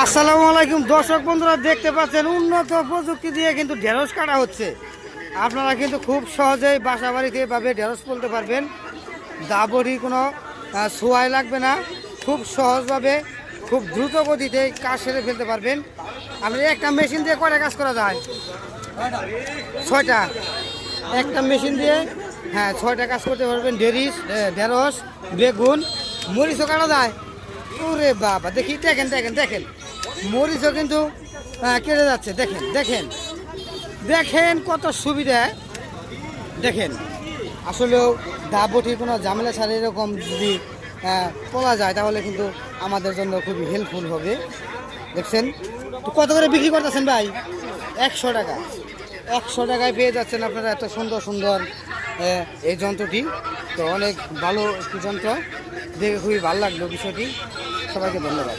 আসসালামু আলাইকুম দর্শক বন্ধুরা, দেখতে পাচ্ছেন উন্নত প্রযুক্তি দিয়ে কিন্তু ঢেঁড়স কাটা হচ্ছে। আপনারা কিন্তু খুব সহজেই বাসা বাড়িতে এভাবে ঢেঁড়স তুলতে পারবেন। দাবড়ি কোনো ছোঁয়াই লাগবে না, খুব সহজভাবে খুব দ্রুত গতিতে কাজ সেরে ফেলতে পারবেন। আপনি একটা মেশিন দিয়ে কয়টা কাজ করা যায়? 6টা। একটা মেশিন দিয়ে হ্যাঁ 6টা কাজ করতে পারবেন। ঢেঁড়স, বেগুন, মরিচও কাটা যায়। ওরে বাবা, দেখি দেখেন দেখেন দেখেন মরিচও কিন্তু কেটে যাচ্ছে। দেখেন দেখেন দেখেন কত সুবিধা। দেখেন আসলেও দাবটির কোনো ঝামেলা ছাড়া এরকম যদি তোলা যায় তাহলে কিন্তু আমাদের জন্য খুবই হেল্পফুল হবে। দেখছেন তো কত করে বিক্রি করতেছেন ভাই? 100 টাকা। 100 টাকায় পেয়ে যাচ্ছেন আপনারা এত সুন্দর সুন্দর এই যন্ত্রটি। তো অনেক ভালো একটি যন্ত্র, দেখে খুবই ভালো লাগলো বিষয়টি। সবাইকে ধন্যবাদ।